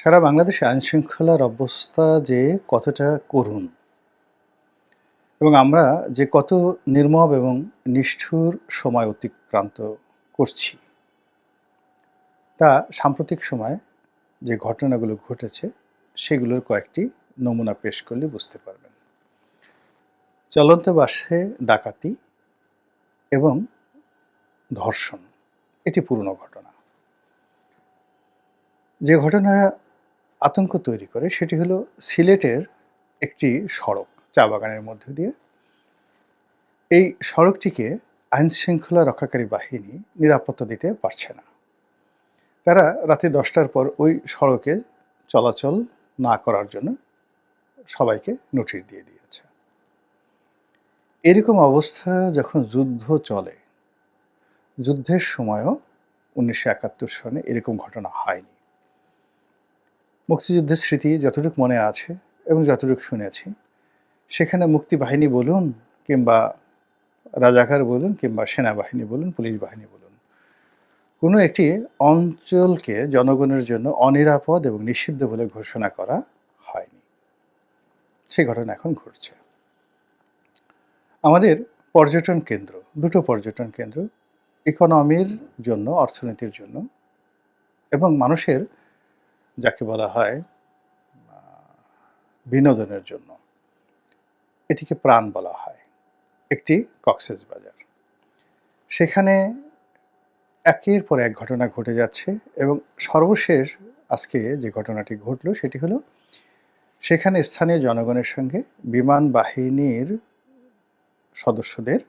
সারা বাংলাদেশে আইনশৃঙ্খলার অবস্থা যে কতটা করুণ এবং আমরা যে কত নির্মম এবং নিষ্ঠুর সময় অতিক্রান্ত করছি, তা সাম্প্রতিক সময়ে যে ঘটনাগুলো ঘটেছে সেগুলোর কয়েকটি নমুনা পেশ করলে বুঝতে পারবেন। চলন্ত বাসে ডাকাতি এবং ধর্ষণ এটি পুরনো ঘটনা। যে ঘটনা আতঙ্ক তৈরি করে সেটি হলো সিলেটের একটি সড়ক চা বাগানের মধ্য দিয়ে। এই সড়কটিকে আইনশৃঙ্খলা রক্ষাকারী বাহিনী নিরাপত্তা দিতে পারছে না। তারা রাতে ১০টার পর ওই সড়কে চলাচল না করার জন্য সবাইকে নোটিশ দিয়ে দিয়েছে। এরকম অবস্থা যখন যুদ্ধ চলে, যুদ্ধের সময়ও ১৯৭১ সনে এরকম ঘটনা হয়নি। মুক্তিযুদ্ধের স্মৃতি যতটুকু মনে আছে এবং যতটুকু শুনেছি, সেখানে মুক্তিবাহিনী বলুন কিংবা রাজাকার বলুন কিংবা সেনাবাহিনী বলুন, পুলিশ বাহিনী বলুন, কোনো একটি অঞ্চলকে জনগণের জন্য অনিরাপদ এবং নিষিদ্ধ বলে ঘোষণা করা হয়নি। সেই ঘটনা এখন ঘটছে। আমাদের পর্যটন কেন্দ্র, দুটো পর্যটন কেন্দ্র ইকোনমির জন্য, অর্থনীতির জন্য এবং মানুষের যাকে বলা হয় বিনোদনের জন্য, এটিকে প্রাণ বলা হয়। একটি কক্সবাজার। সেখানে একের পর এক ঘটনা ঘটে যাচ্ছে এবং সর্বশেষ আজকে যে ঘটনাটি ঘটল সেটি হলো সেখানে স্থানীয় জনগণের সঙ্গে বিমান বাহিনীর সদস্যদের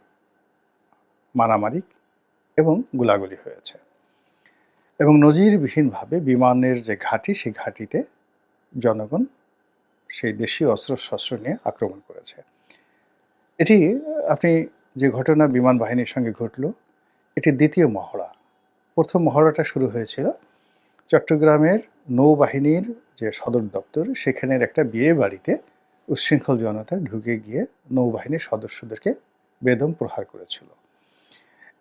মারামারি এবং গোলাগুলি হয়েছে এবং নজিরবিহীনভাবে বিমানের যে ঘাঁটি, সেই ঘাঁটিতে জনগণ সেই দেশীয় অস্ত্রশস্ত্র নিয়ে আক্রমণ করেছে। এটি আপনি যে ঘটনা বিমান বাহিনীর সঙ্গে ঘটল, এটি দ্বিতীয় মহড়া। প্রথম মহড়াটা শুরু হয়েছিল চট্টগ্রামের নৌবাহিনীর যে সদর দপ্তর, সেখানের একটা বিয়ে বাড়িতে উচ্ছৃঙ্খল জনতা ঢুকে গিয়ে নৌবাহিনীর সদস্যদেরকে বেদম প্রহার করেছিল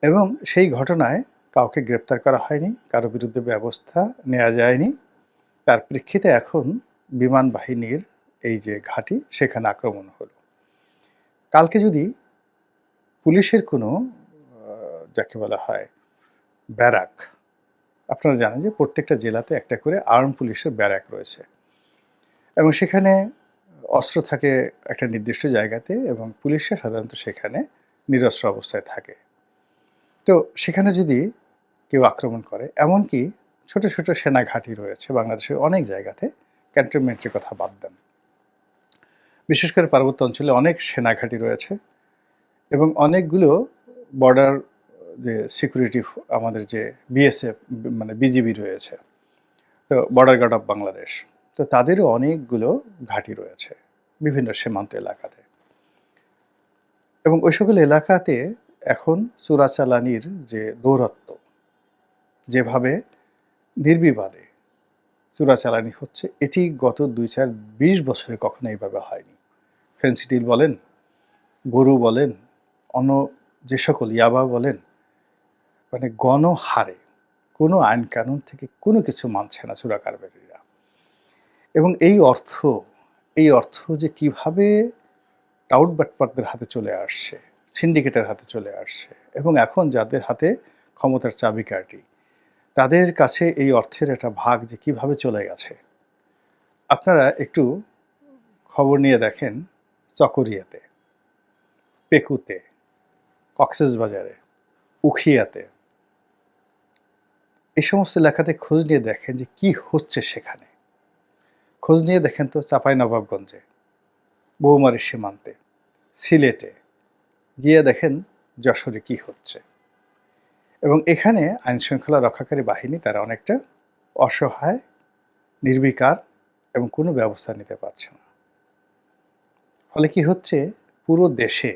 এবং সেই ঘটনায় কাউকে গ্রেপ্তার করা হয়নি, কারো বিরুদ্ধে ব্যবস্থা নেওয়া যায়নি। তার প্রেক্ষিতে এখন বিমান বাহিনীর এই যে ঘাঁটি, সেখানে আক্রমণ হলো। কালকে যদি পুলিশের কোনো যাকে বলা হয় ব্যারাক, আপনারা জানেন যে প্রত্যেকটা জেলাতে একটা করে আর্ম পুলিশের ব্যারাক রয়েছে এবং সেখানে অস্ত্র থাকে একটা নির্দিষ্ট জায়গাতে এবং পুলিশরা সাধারণত সেখানে নিরস্ত্র অবস্থায় থাকে। তো সেখানে যদি কেউ আক্রমণ করে, এমনকি ছোট ছোট সেনা ঘাঁটি রয়েছে বাংলাদেশের অনেক জায়গাতে, ক্যান্টনমেন্টের কথা বাদ দেন, বিশেষ করে পার্বত্য অঞ্চলে অনেক সেনা ঘাঁটি রয়েছে এবং অনেকগুলো বর্ডার যে সিকিউরিটি, আমাদের যে বিএসএফ মানে বিজিবি রয়েছে, তো বর্ডার গার্ড অফ বাংলাদেশ, তো তাদেরও অনেকগুলো ঘাঁটি রয়েছে বিভিন্ন সীমান্ত এলাকাতে এবং ওই সকল এলাকাতে এখন চোরাচালানির যে দৌরাত্ম্য, যেভাবে নির্বিবাদে চোরাচালানি হচ্ছে, এটি গত ২-২০ বছরে কখনো এইভাবে হয়নি। ফেন্সিডিল বলেন, গরু বলেন, অন্য যে সকল ইয়াবা বলেন, মানে গণহারে কোনো আইন কানুন থেকে কোনো কিছু মানছে না চোরা কারবারিরা। এবং এই অর্থ যে কিভাবে টাউট বাটপারদের হাতে চলে আসছে, সিন্ডিকেটের হাতে চলে আসছে এবং এখন যাদের হাতে ক্ষমতার চাবিকাঠি, তাদের কাছে এই অর্থের একটা ভাগ যে কিভাবে চলে গেছে, আপনারা একটু খবর নিয়ে দেখেন। চকরিয়াতে, পেকুতে, কক্সবাজারে, উখিয়াতে, এই সমস্ত এলাকাতে খোঁজ নিয়ে দেখেন যে কি হচ্ছে সেখানে। খোঁজ নিয়ে দেখেন তো চাঁপাইনবাবগঞ্জে, বৌমারীর সীমান্তে, সিলেটে গিয়ে দেখেন যশোরে কি হচ্ছে। এবং এখানে আইনশৃঙ্খলা রক্ষাকারী বাহিনী তারা অনেকটা অসহায়, নির্বিকার এবং কোনো ব্যবস্থা নিতে পারছে না। ফলে কি হচ্ছে, পুরো দেশে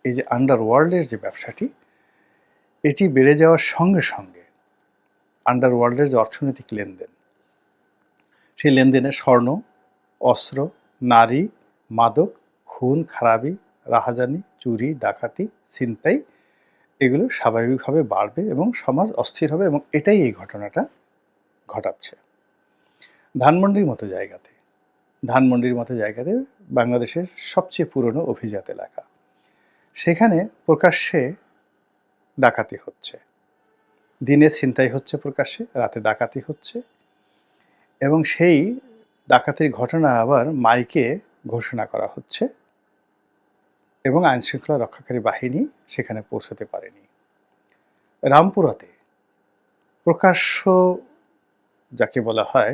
এই যে আন্ডারওয়ার্ল্ডের যে ব্যবসাটি, এটি বেড়ে যাওয়ার সঙ্গে সঙ্গে আন্ডারওয়ার্ল্ডের যে অর্থনৈতিক লেনদেন, সেই লেনদেনে স্বর্ণ, অস্ত্র, নারী, মাদক, খুন খারাবি, রাহাজানি, চুরি, ডাকাতি, ছিনতাই, এগুলো স্বাভাবিকভাবে বাড়বে এবং সমাজ অস্থির হবে এবং এটাই এই ঘটনাটা ঘটাচ্ছে। ধানমন্ডির মতো জায়গাতে বাংলাদেশের সবচেয়ে পুরনো অভিজাত এলাকা। সেখানে প্রকাশ্যে ডাকাতি হচ্ছে, দিনে ছিনতাই হচ্ছে প্রকাশ্যে, রাতে ডাকাতি হচ্ছে, এবং সেই ডাকাতির ঘটনা আবার মাইকে ঘোষণা করা হচ্ছে, এবং আইনশৃঙ্খলা রক্ষাকারী বাহিনী সেখানে পৌঁছতে পারেনি। রামপুরাতে প্রকাশ্য যাকে বলা হয়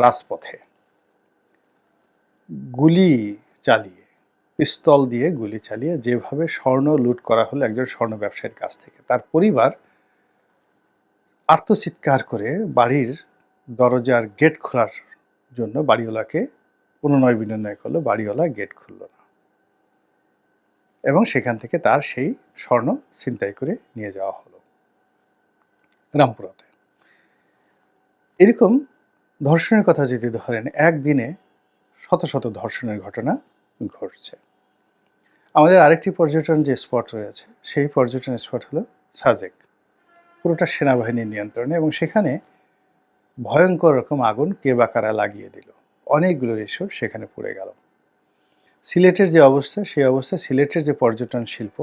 রাজপথে গুলি চালিয়ে, পিস্তল দিয়ে গুলি চালিয়ে যেভাবে স্বর্ণ লুট করা হলো একজন স্বর্ণ ব্যবসায়ীর কাছ থেকে, তার পরিবার আর্তচিৎকার করে বাড়ির দরজার গেট খোলার জন্য বাড়িওয়ালাকে অনুনয় বিনয় করলো, বাড়িওয়ালা গেট খুলল না, এবং সেখান থেকে তার সেই স্বর্ণ ছিনতাই করে নিয়ে যাওয়া হলো রামপুরাতে। এরকম ধর্ষণের কথা যদি ধরেন, একদিনে শত শত ধর্ষণের ঘটনা ঘটছে। আমাদের আরেকটি পর্যটন যে স্পট রয়েছে, সেই পর্যটন স্পট হলো সাজেক, পুরোটা সেনাবাহিনীর নিয়ন্ত্রণে, এবং সেখানে ভয়ঙ্কর রকম আগুন কে বা কারা লাগিয়ে দিল, অনেকগুলো রিসোর্ট সেখানে পুড়ে গেল। সিলেটের যে অবস্থা, সেই অবস্থা সিলেটের যে পর্যটন শিল্প,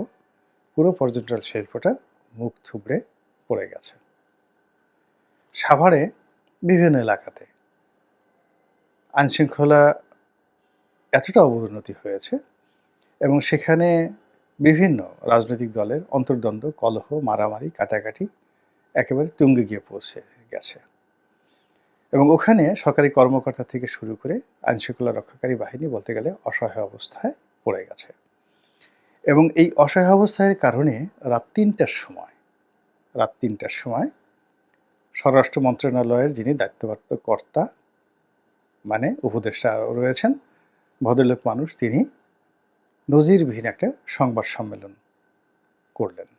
পুরো পর্যটন শিল্পটা মুখ থুবড়ে পড়ে গেছে। সাভারে বিভিন্ন এলাকাতে আইনশৃঙ্খলা এতটা অবনতি হয়েছে, এবং সেখানে বিভিন্ন রাজনৈতিক দলের অন্তর্দ্বন্দ্ব, কলহ, মারামারি, কাটাকাটি একেবারে তুঙ্গে গিয়ে পৌঁছে গেছে, এবং ওখানে সরকারি কর্মকর্তা থেকে শুরু করে আইনশৃঙ্খলা রক্ষাকারী বাহিনী বলতে গেলে অসহায় অবস্থায় পড়ে গেছে। এবং এই অসহায় অবস্থার কারণে রাত ৩টার সময় স্বরাষ্ট্র মন্ত্রণালয়ের যিনি দায়িত্বপ্রাপ্ত কর্তা, মানে উপদেষ্টা রয়েছেন, ভদ্রলোক মানুষ, তিনি নজিরবিহীন একটা সংবাদ সম্মেলন করলেন।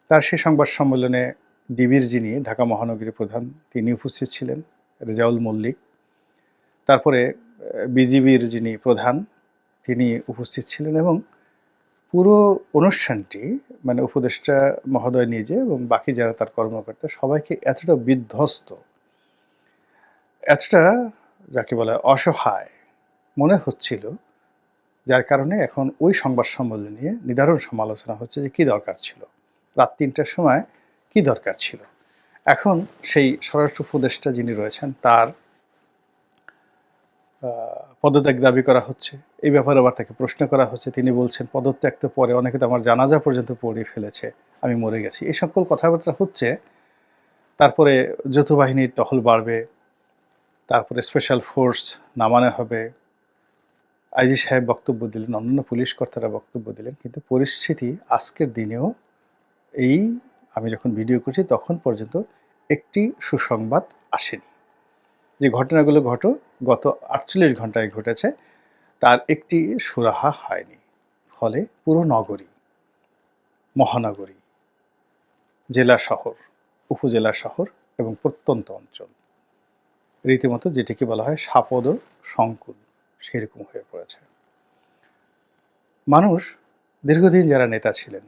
তার সেই সংবাদ সম্মেলনে ডিবির যিনি ঢাকা মহানগরী প্রধান, তিনি উপস্থিত ছিলেন, রেজাউল মল্লিক। তারপরে বিজিবির যিনি প্রধান, তিনি উপস্থিত ছিলেন, এবং পুরো অনুষ্ঠানটি মানে উপদেষ্টা মহোদয় নিজে এবং বাকি যারা তার কর্মকর্তা সবাইকে এতটা বিধ্বস্ত, এতটা যাকে বলে অসহায় মনে হচ্ছিল, যার কারণে এখন ওই সংবাদ সম্মেলন নিয়ে নিদারুণ সমালোচনা হচ্ছে যে কী দরকার ছিল, রাত ৩টার সময় কী দরকার ছিল। এখন সেই স্বরাষ্ট্র উপদেষ্টা যিনি রয়েছেন, তার পদত্যাগ দাবি করা হচ্ছে। এই ব্যাপারে আবার তাকে প্রশ্ন করা হচ্ছে, তিনি বলছেন পদত্যাগ তো পরে, অনেকে তো আমার জানাজা পর্যন্ত পড়ে ফেলেছে, আমি মরে গেছি, এই সকল কথাবার্তা হচ্ছে। তারপরে যৌথ বাহিনীর টহল বাড়বে, তারপরে স্পেশাল ফোর্স নামানো হবে, আইজি সাহেব বক্তব্য দিলেন, অন্যান্য পুলিশ কর্তারা বক্তব্য দিলেন, কিন্তু পরিস্থিতি আজকের দিনেও, এই আমি যখন ভিডিও করছি তখন পর্যন্ত একটি সুসংবাদ আসেনি। যে ঘটনাগুলো গত 48 ঘন্টায় ঘটেছে, তার একটি সুরাহা হয়নি। ফলে পুরো নগরী, মহানগরী, জেলা শহর, উপজেলা শহর এবং প্রত্যন্ত অঞ্চল রীতিমতো যেটিকে বলা হয় সাপদ সংকুল, সেরকম হয়ে পড়েছে। মানুষ, দীর্ঘদিন যারা নেতা ছিলেন,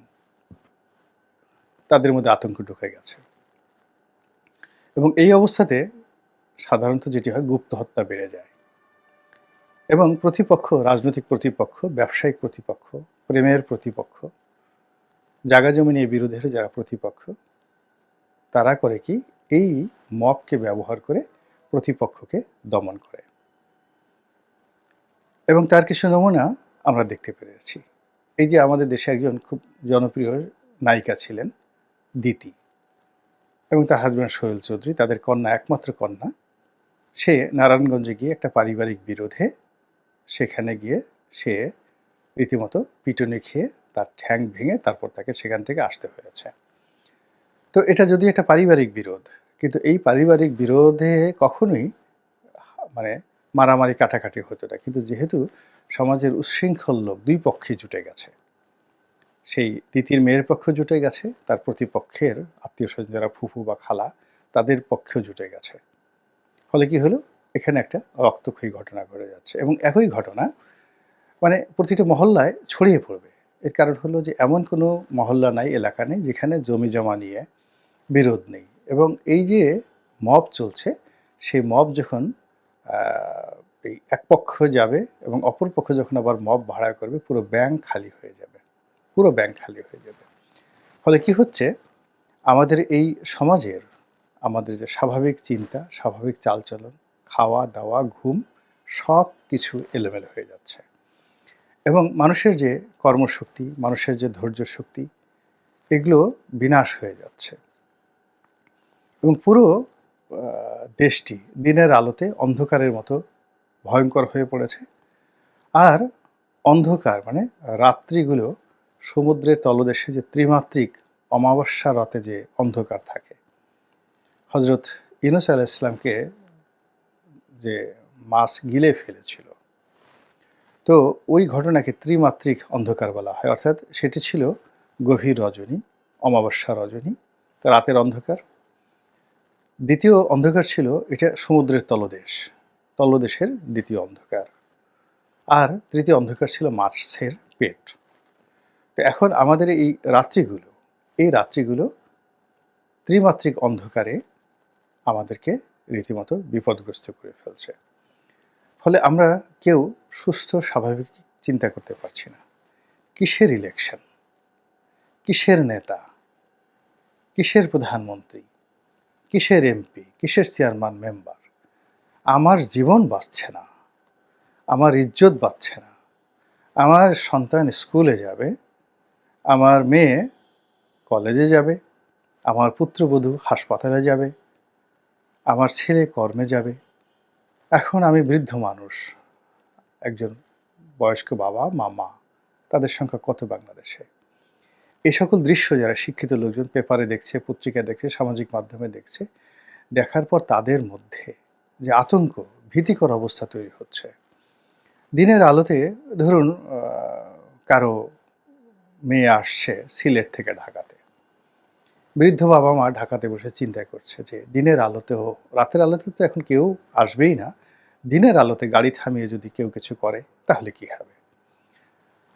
তাদের মধ্যে আতঙ্ক ঢুকে গেছে, এবং এই অবস্থাতে সাধারণত যেটি হয় গুপ্ত হত্যা বেড়ে যায়, এবং প্রতিপক্ষ, রাজনৈতিক প্রতিপক্ষ, ব্যবসায়িক প্রতিপক্ষ, প্রেমের প্রতিপক্ষ, জায়গা জমি নিয়ে বিরোধের যারা প্রতিপক্ষ, তারা করে কি, এই মবকে ব্যবহার করে প্রতিপক্ষকে দমন করে। এবং তার কিছু নমুনা আমরা দেখতে পেরেছি। এই যে আমাদের দেশে একজন খুব জনপ্রিয় নায়িকা ছিলেন দিতি, এবং তার হাজব্যান্ড সোহেল চৌধুরী, তাদের কন্যা, একমাত্র কন্যা, সে নারায়ণগঞ্জে গিয়ে একটা পারিবারিক বিরোধে সেখানে গিয়ে সে রীতিমতো পিটুনি খেয়ে তার ঠ্যাং ভেঙে তারপর তাকে সেখান থেকে আসতে হয়েছে। তো এটা যদি একটা পারিবারিক বিরোধ, কিন্তু এই পারিবারিক বিরোধে কখনোই মানে মারামারি কাটাকাটি হতো না, কিন্তু যেহেতু সমাজের উচ্ছৃঙ্খল লোক দুই পক্ষে জুটে গেছে, সেই দিতির মেয়ের পক্ষ জুটে গেছে, তার প্রতিপক্ষের আত্মীয় স্বজন যারা ফুফু বা খালা, তাদের পক্ষেও জুটে গেছে। ফলে কি হলো, এখানে একটা রক্তক্ষয়ী ঘটনা ঘটে যাচ্ছে, এবং একই ঘটনা মানে প্রতিটা মহল্লায় ছড়িয়ে পড়বে। এর কারণ হলো যে এমন কোনো মহল্লা নাই, এলাকা নেই যেখানে জমি জমা নিয়ে বিরোধ নেই, এবং এই যে মব চলছে সেই মব যখন এই এক পক্ষ যাবে এবং অপর পক্ষ যখন আবার মব ভাড়া করবে, পুরো ব্যাংক খালি হয়ে যাবে। পুরো ব্যাংক খালি হয়ে যাবে। ফলে কি হচ্ছে, আমাদের এই সমাজের আমাদের যে স্বাভাবিক চিন্তা, স্বাভাবিক চালচলন, খাওয়া-দাওয়া, ঘুম সবকিছু এলোমেলো হয়ে যাচ্ছে। এবং মানুষের যে কর্মশক্তি, মানুষের যে ধৈর্য শক্তি, এগুলো বিনাশ হয়ে যাচ্ছে। এবং পুরো দেশটি দিনের আলোতে অন্ধকারের মতো ভয়ঙ্কর হয়ে পড়েছে। আর অন্ধকার মানে রাত্রিগুলো সমুদ্রের তলদেশে যে ত্রিমাত্রিক অমাবস্যা রাতে যে অন্ধকার থাকে, হযরত ইউনূস আলাইহিস সালামকে যে মাছ গিলে ফেলেছিল, তো ওই ঘটনাকে ত্রিমাত্রিক অন্ধকার বলা হয়। অর্থাৎ সেটি ছিল গভীর রজনী, অমাবস্যা রজনী, রাতের অন্ধকার। দ্বিতীয় অন্ধকার ছিল এটা সমুদ্রের তলদেশের দ্বিতীয় অন্ধকার। আর তৃতীয় অন্ধকার ছিল মাছের পেট। তো এখন আমাদের এই রাত্রিগুলো ত্রিমাত্রিক অন্ধকারে আমাদেরকে রীতিমতো বিপদগ্রস্ত করে ফেলছে। ফলে আমরা কেউ সুস্থ স্বাভাবিক চিন্তা করতে পারছি না। কিসের ইলেকশন? কিসের নেতা? কিসের প্রধানমন্ত্রী? কিসের এমপি? কিসের চেয়ারম্যান মেম্বার? আমার জীবন বাঁচছে না, আমার ইজ্জত বাঁচছে না। আমার সন্তান স্কুলে যাবে, আমার মেয়ে কলেজে যাবে, আমার পুত্রবধূ হাসপাতালে যাবে, আমার ছেলে কর্মে যাবে। এখন আমি বৃদ্ধ মানুষ, একজন বয়স্ক বাবা, মা, তাদের সংখ্যা কত বাংলাদেশে? এই সকল দৃশ্য যারা শিক্ষিত লোকজন পেপারে দেখছে, পত্রিকায় দেখছে, সামাজিক মাধ্যমে দেখছে, দেখার পর তাদের মধ্যে যে আতঙ্ক, ভীতিকর অবস্থা তৈরি হচ্ছে। দিনের আলোতে ধরুন কারো মেয়ে আসছে সিলেট থেকে ঢাকাতে। বৃদ্ধ বাবা-মা ঢাকাতে বসে চিন্তা করছে যে দিনের আলোতেও, রাতের আলোতে তো এখন কেউ আসবেই না। দিনের আলোতে গাড়ি থামিয়ে যদি কেউ কিছু করে তাহলে কি হবে?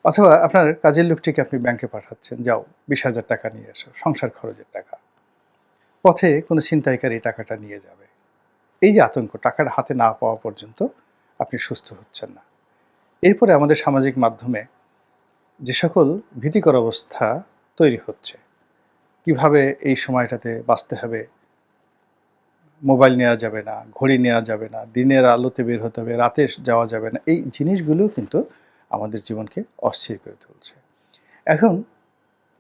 অথবা আপনার কাজের লোকটিকে আপনি ব্যাংকে পাঠাচ্ছেন, যাও 20,000 টাকা নিয়ে এসো, সংসার খরচের টাকা। পথে কোনো ছিনতাইকারী টাকাটা নিয়ে যাবে। এই যে আতঙ্ক, টাকাটা হাতে না পাওয়া পর্যন্ত আপনি সুস্থ হচ্ছেন না। এরপরে আমাদের সামাজিক মাধ্যমে যে সকল ভীতিকর অবস্থা তৈরি হচ্ছে, কিভাবে এই সময়টাতে বাঁচতে হবে, মোবাইল নেওয়া যাবে না, ঘড়ি নেওয়া যাবে না, দিনের আলোতে বের হতে হবে, রাতে যাওয়া যাবে না, এই জিনিসগুলোও কিন্তু আমাদের জীবনকে অস্থির করে তুলছে। এখন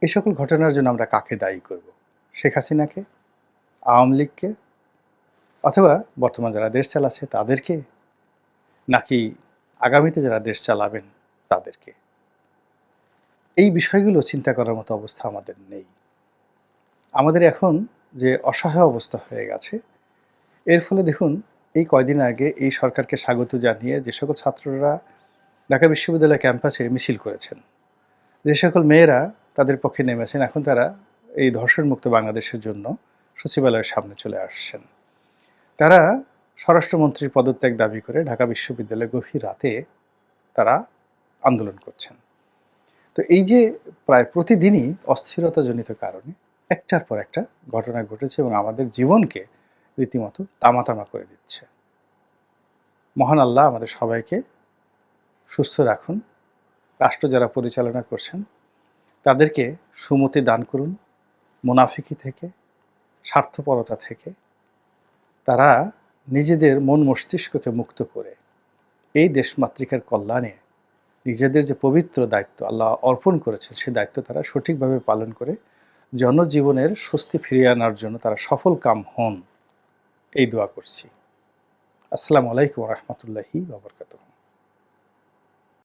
এই সকল ঘটনার জন্য আমরা কাকে দায়ী করব? শেখ হাসিনাকে? আওয়ামী লীগকে? অথবা বর্তমান যারা দেশ চালাচ্ছে তাদেরকে? নাকি আগামীতে যারা দেশ চালাবেন তাদেরকে? এই বিষয়গুলো চিন্তা করার মতো অবস্থা আমাদের নেই। আমাদের এখন যে অসহায় অবস্থা হয়ে গেছে, এর ফলে দেখুন এই কয়দিন আগে এই সরকারকে স্বাগত জানিয়ে যে সকল ছাত্ররা ঢাকা বিশ্ববিদ্যালয় ক্যাম্পাসে মিছিল করেছেন, যে সকল মেয়েরা তাদের পক্ষে নেমেছেন, এখন তারা এই ধর্ষণমুক্ত বাংলাদেশের জন্য সচিবালয়ের সামনে চলে আসছেন। তারা স্বরাষ্ট্রমন্ত্রীর পদত্যাগ দাবি করে ঢাকা বিশ্ববিদ্যালয়ে গভীর রাতে তারা আন্দোলন করছেন। তো এই যে প্রায় প্রতিদিনই অস্থিরতাজনিত কারণে একটার পর একটা ঘটনা ঘটেছে এবং আমাদের জীবনকে রীতিমতো তামা করে দিচ্ছে। মহান আল্লাহ আমাদের সবাইকে সুস্থ রাখুন। রাষ্ট্র যারা পরিচালনা করছেন তাদেরকে সুমতি দান করুন, মুনাফিকি থেকে, স্বার্থপরতা থেকে। তারা নিজেদের মন মস্তিষ্ককে মুক্ত করে এই দেশমাতৃকার কল্যাণে নিজেদের যে পবিত্র দায়িত্ব আল্লাহ অর্পণ করেছেন, সেই দায়িত্ব তারা সঠিকভাবে পালন করে জনজীবনের স্বস্তি ফিরিয়ে আনার জন্য তারা সফল কাম হন, এই দোয়া করছি। আসসালামু আলাইকুম ওয়া রাহমাতুল্লাহি ওয়া বারাকাতুহু।